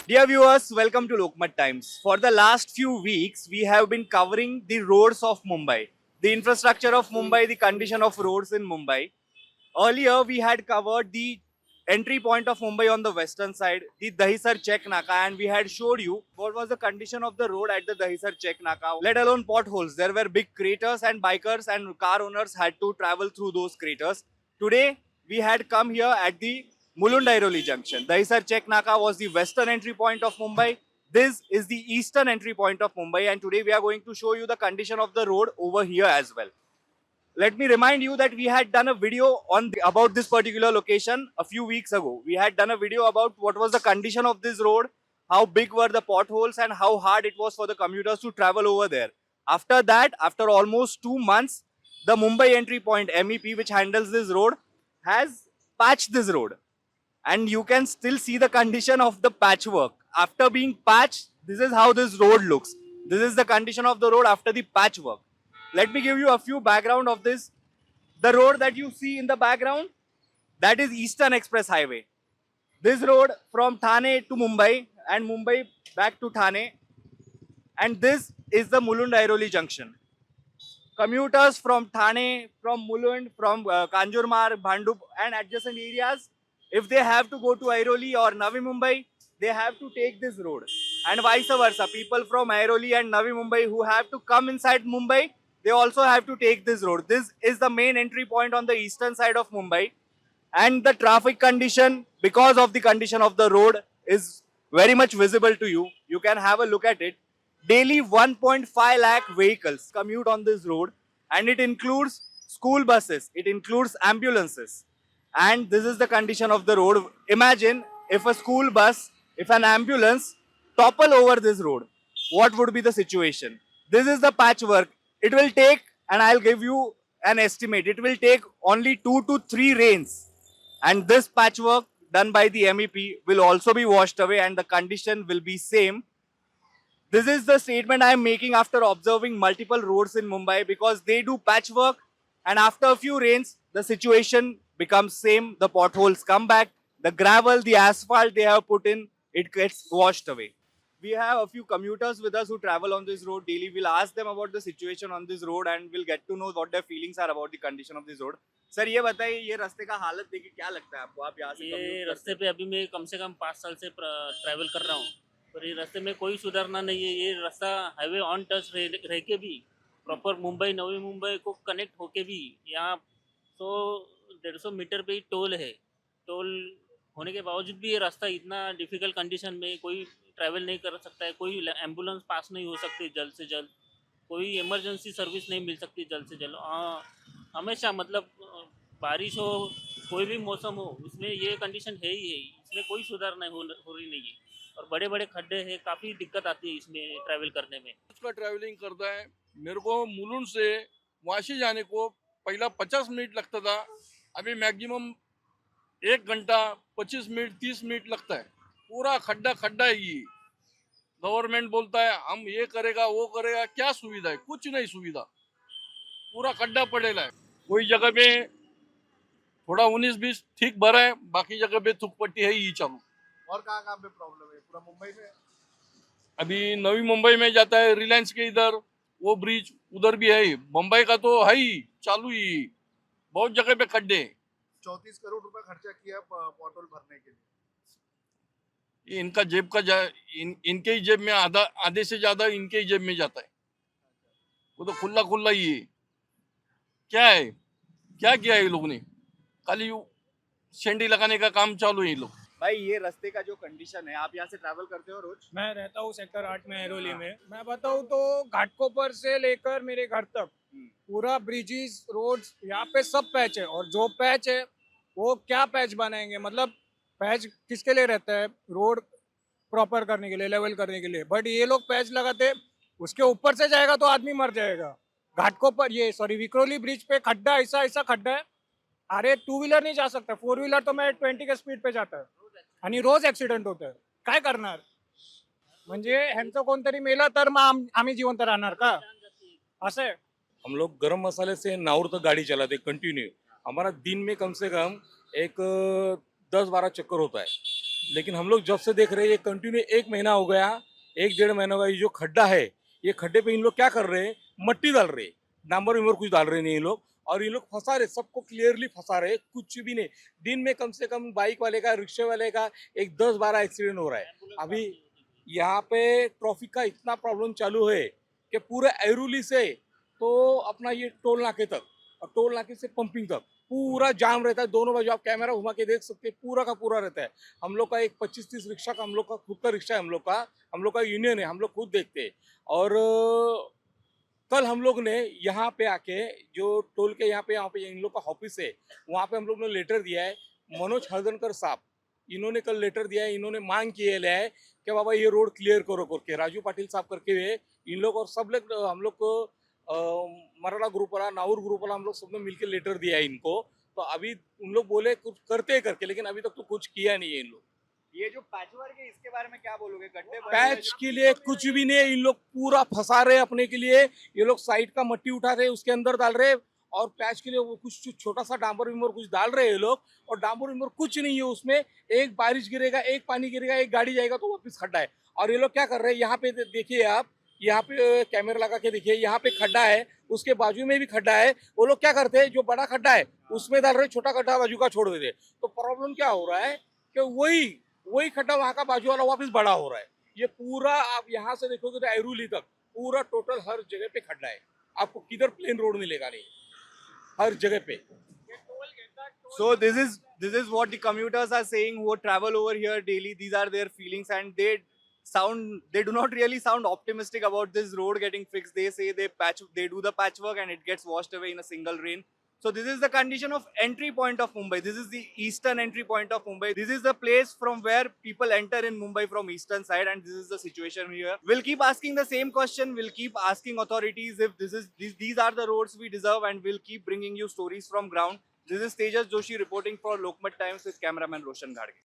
Dear viewers, welcome to Lokmat Times. For the last few weeks, we have been covering the roads of Mumbai, the infrastructure of Mumbai, the condition of roads in Mumbai. Earlier, we had covered the entry point of Mumbai on the western side, the Dahisar Check Naka, and we had showed you what was the condition of the road at the Dahisar Check Naka, let alone potholes. There were big craters, and bikers and car owners had to travel through those craters. Today, we had come here at the Mulund-Airoli junction. Dahisar Check Naka was the western entry point of Mumbai. This is the eastern entry point of Mumbai, and today we are going to show you the condition of the road over here as well. Let me remind you that we had done a video about this particular location a few weeks ago. We had done a video about what was the condition of this road, how big were the potholes, and how hard it was for the commuters to travel over there. After that, after almost 2 months, the Mumbai entry point MEP, which handles this road, has patched this road, and you can still see the condition of the patchwork. After being patched, this is how this road looks. This is the condition of the road after the patchwork. Let me give you a few background of this. The road that you see in the background, that is Eastern Express Highway. This road from Thane to Mumbai and Mumbai back to Thane, and this is the Mulund-Airoli junction. Commuters from Thane, from Mulund, from Kanjurmarg, Bhandup and adjacent areas, if they have to go to Airoli or Navi Mumbai, they have to take this road. And vice versa, people from Airoli and Navi Mumbai who have to come inside Mumbai, they also have to take this road. This is the main entry point on the eastern side of Mumbai. And the traffic condition, because of the condition of the road, is very much visible to you. You can have a look at it. Daily 1.5 lakh vehicles commute on this road, and it includes school buses, it includes ambulances. And this is the condition of the road. Imagine if a school bus, if an ambulance topple over this road, what would be the situation? This is the patchwork. It will take, and I'll give you an estimate, it will take only 2 to 3 rains, and this patchwork done by the MEP will also be washed away and the condition will be same. This is the statement I am making after observing multiple roads in Mumbai, because they do patchwork and after a few rains, the situation becomes same. The potholes come back, the gravel, the asphalt they have put in, it gets washed away. We have a few commuters with us who travel on this road daily. We'll ask them about the situation on this road and we'll get to know what their feelings are about the condition of this road. Sir ये बताइए, ये रास्ते का हालत देखिए क्या लगता है आपको? आप यहाँ से ये commute रास्ते पे अभी मैं कम से कम 5 साल से ट्रैवल कर रहा हूँ, पर ये रास्ते में कोई सुधारना नहीं है। ये रास्ता हाईवे ऑन टच रह के भी प्रॉपर मुंबई नवी मुंबई को कनेक्ट होके भी यहाँ 100-150 मीटर पे ही टोल है। टोल होने के बावजूद भी ये रास्ता इतना डिफ़िकल्ट कंडीशन में कोई ट्रैवल नहीं कर सकता है, कोई एम्बुलेंस पास नहीं हो सकती जल्द से जल्द, कोई इमरजेंसी सर्विस नहीं मिल सकती जल्द से जल्द। हमेशा मतलब बारिश हो, कोई भी मौसम हो, इसमें ये कंडीशन है ही है। इसमें कोई सुधार नहीं हो रही नहीं है, और बड़े बड़े खड्डे हैं, काफ़ी दिक्कत आती है इसमें ट्रैवल करने में। उसका ट्रैवलिंग करता है। मेरे को मुलुंड से वाशी जाने को पहला 50 मिनट लगता था, अभी मैक्सिमम 1 घंटा 25 मिनट 30 मिनट लगता है। पूरा खड्डा खड्डा है ये। गवर्नमेंट बोलता है हम ये करेगा वो करेगा, क्या सुविधा है? कुछ नहीं सुविधा, पूरा खड्डा पड़ेला है। कोई जगह पे थोड़ा 19-20 ठीक भरा है, बाकी जगह पे थुकपट्टी है ही चालू। और कहाँ पे प्रॉब्लम है? पूरा मुंबई में? अभी नवी मुंबई में जाता है रिलायंस के इधर, वो ब्रिज उधर भी है ही। मुंबई का तो है ही चालू ही, बहुत जगह पे खड्डे। 34 करोड़ रुपए खर्चा किया पोर्टल भरने के लिए। ये इनका जेब का इनके ही जेब में आधे से ज्यादा इनके ही जेब में जाता है। वो तो खुला खुला ही है। क्या है, क्या किया है ये लोग ने? खाली शेंडी लगाने का काम चालू है ये लोग। भाई ये रास्ते का जो कंडीशन है, आप यहाँ से ट्रैवल करते हो रोज? मैं रहता हूँ सेक्टर 8 में एरोली में। मैं बताऊँ तो घाटकोपर से लेकर मेरे घर तक पूरा ब्रिजेस रोड्स यहाँ पे सब पैच है, और जो पैच है वो क्या पैच बनाएंगे, मतलब पैच किसके लिए रहता है? रोड प्रॉपर करने के लिए, लेवल करने के लिए। बट ये लोग पैच लगाते, उसके ऊपर से जाएगा तो आदमी मर जाएगा। घाटकोपर ये विक्रोली ब्रिज पे खड्डा, ऐसा ऐसा खड्डा है, अरे 2 व्हीलर नहीं जा सकता, 4 व्हीलर तो मैं 20 के स्पीड पे जाता है, आणि रोज ऍक्सिडेंट होत आहे। काय करणार? म्हणजे ह्यांचं कोणतरी मेलं तर मग आम्ही जिवंत राहणार का? असं आहे। हम लोग गरम मसाले से नाउर तक गाड़ी चलाते कंटिन्यू। हमारा दिन में कम से कम एक 10-12 चक्कर होता है। लेकिन हम लोग जब से देख रहे हैं ये कंटिन्यू 1 महीना हो गया, 1 डेढ़ महीना हो गया, ये जो खड्डा है, ये खड्डे पे इन लोग क्या कर रहे हैं, मट्टी डाल रहे हैं, डांबर विमर कुछ डाल रहे नहीं ये लोग, और ये लोग फंसा रहे, सबको क्लियरली फंसा रहे, कुछ भी नहीं। दिन में कम से कम बाइक वाले का, रिक्शे वाले का एक 10-12 एक्सीडेंट हो रहा है। अभी यहाँ पे ट्रैफिक का इतना प्रॉब्लम चालू है कि पूरे ऐरोली से तो अपना ये टोल नाके तक, और टोल नाके से पंपिंग तक पूरा जाम रहता है। दोनों बाजू आप कैमरा घुमा के देख सकते हैं, पूरा का पूरा रहता है। हम लोग का एक 25-30 रिक्शा का, हम लोग का खुद का रिक्शा है, हम लोग का यूनियन है, हम लोग खुद देखते हैं। और कल हम लोग ने यहाँ पे आके, जो टोल के यहाँ पे इन लोग का ऑफिस है, वहाँ पे हम लोग ने लेटर दिया है। मनोज हरदनकर साहब, इन्होंने कल लेटर दिया है, इन्होंने मांग किए है कि बाबा ये रोड क्लियर करो करके। राजू पाटिल साहब करके हुए इन लोग और सब लोग, हम लोग को मराठा ग्रुप वाला, नाउर ग्रुप वाला, हम लोग सबने मिलकर लेटर दिया है इनको। तो अभी उन लोग बोले कुछ करते हैं करके, लेकिन अभी तक तो कुछ किया नहीं है इन लोग। ये जो पैच वर्क है इसके बारे में क्या बोलोगे? गड्ढे भरे पैच हैं के लिए कुछ भी नहीं है, इन लोग पूरा फंसा रहे अपने के लिए। ये लोग साइड का मट्टी उठा रहे, उसके अंदर डाल रहे, और पैच के लिए वो कुछ छोटा सा डांबर विमर कुछ डाल रहे हैं ये लोग, और डांबर विमर कुछ नहीं है उसमें। एक बारिश गिरेगा, एक पानी गिरेगा, एक गाड़ी जाएगा तो वापिस खड्डा है। और ये लोग क्या कर रहे हैं, यहाँ पे देखिए आप, यहाँ पे कैमरा लगा के देखिए, यहाँ पे खड्डा है, उसके बाजू में भी खड्डा है। वो लोग क्या करते हैं, जो बड़ा खड्डा है उसमें डाल रहे, छोटा खड्डा बाजू का छोड़ देते। तो प्रॉब्लम क्या हो रहा है कि वही खड्डा वहाँ का बाजू वाला वापस बड़ा हो रहा है। ये पूरा आप यहाँ से देखोगे तो ऐरोली तक पूरा टोटल हर जगह पे खड्डा है। आपको किधर प्लेन रोड मिलेगा नहीं, हर जगह पे। So this is what the commuters are saying who travel over here daily. These are their feelings, and they do not really sound optimistic about this road getting fixed. They say they do the patchwork and it gets washed away in a single rain. So this is the condition of entry point of Mumbai. This is the eastern entry point of Mumbai. This is the place from where people enter in Mumbai from eastern side, and this is the situation here. We'll keep asking the same question. We'll keep asking authorities if these are the roads we deserve, and we'll keep bringing you stories from ground. This is Tejas Joshi reporting for Lokmat Times with cameraman Roshan Ghadge.